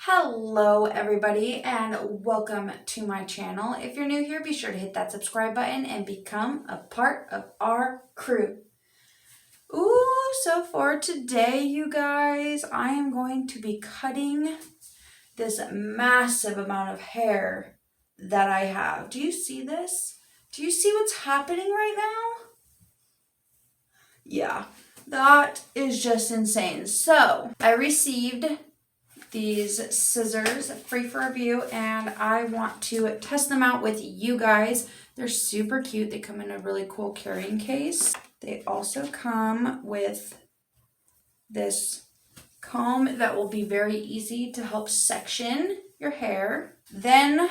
Hello everybody and welcome to my channel. If you're new here, be sure to hit that subscribe button and become a part of our crew. So for today, you guys, I am going to be cutting this massive amount of hair that I have. Do you see this? Do you see what's happening right now? Yeah, that is just insane. So I received these scissors free for review and I want to test them out with you guys. They're super cute. They come in a really cool carrying case. They also come with this comb that will be very easy to help section your hair. Then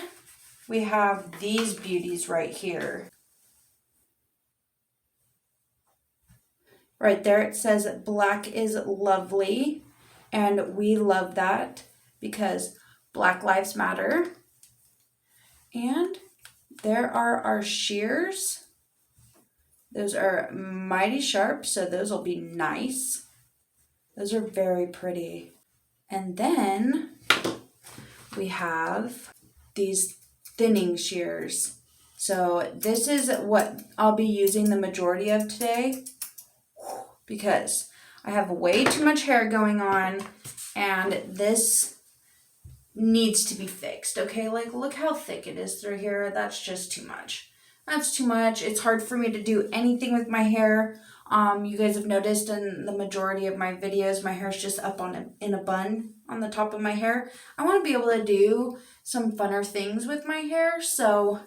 we have these beauties right here. Right there it says black is lovely. And we love that because Black Lives Matter. And there are our shears. Those are mighty sharp, so those will be nice. Those are very pretty. And then we have these thinning shears. So this is what I'll be using the majority of today because I have way too much hair going on and this needs to be fixed, okay? Like, look how thick it is through here. That's just too much. That's too much. It's hard for me to do anything with my hair. You guys have noticed in the majority of my videos, my hair is just up in a bun on the top of my hair. I want to be able to do some funner things with my hair, so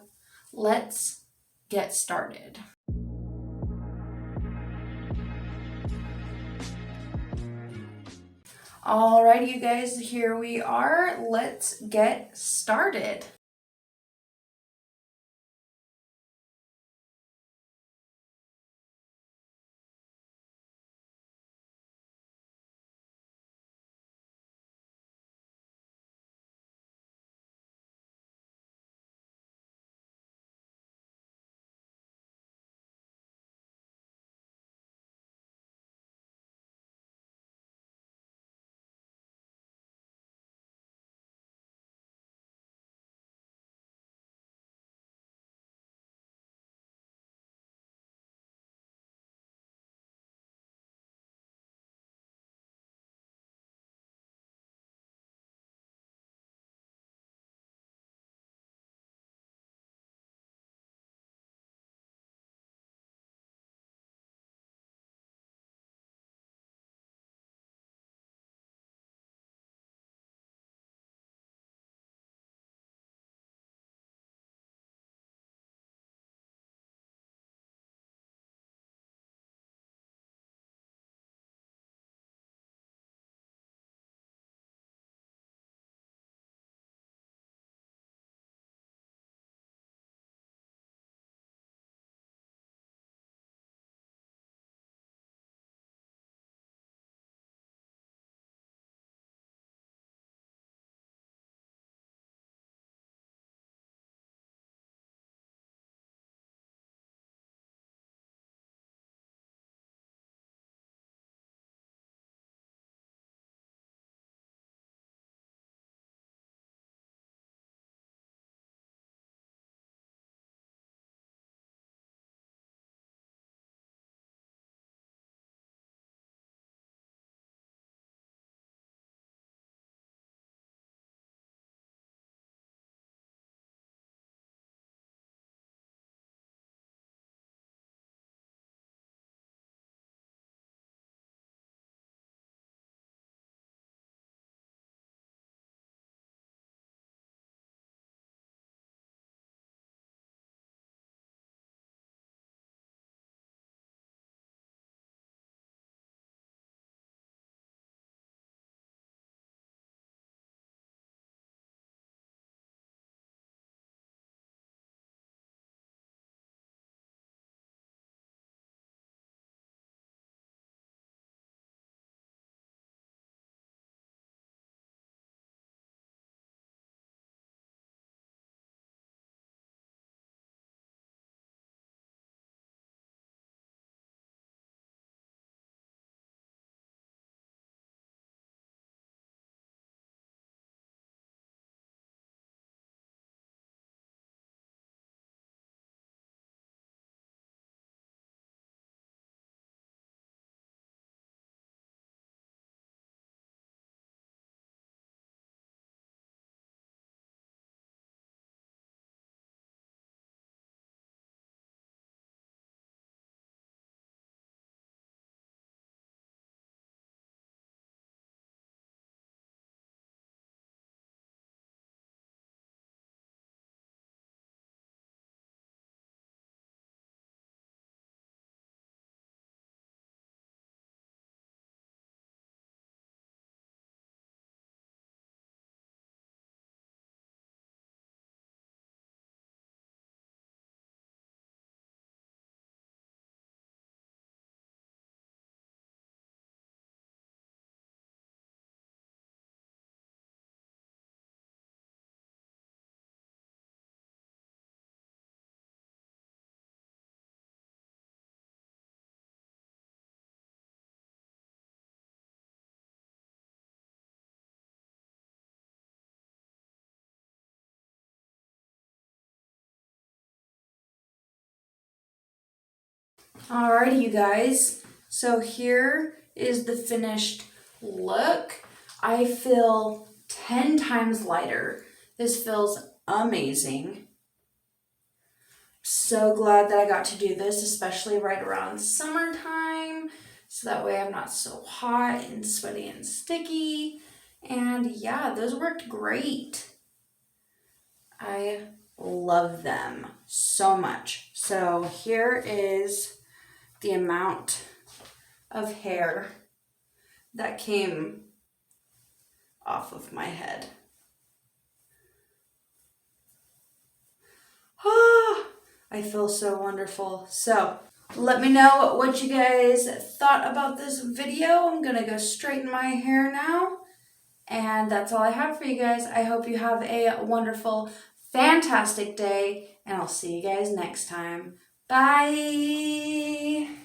let's get started. Alrighty, you guys, here we are. Let's get started. Alrighty, you guys. So here is the finished look. I feel 10 times lighter. This feels amazing. So glad that I got to do this, especially right around summertime. So that way I'm not so hot and sweaty and sticky. And yeah, those worked great. I love them so much. So here is the amount of hair that came off of my head. Ah, I feel so wonderful. So let me know what you guys thought about this video. I'm gonna go straighten my hair now. And that's all I have for you guys. I hope you have a wonderful, fantastic day, and I'll see you guys next time. Bye!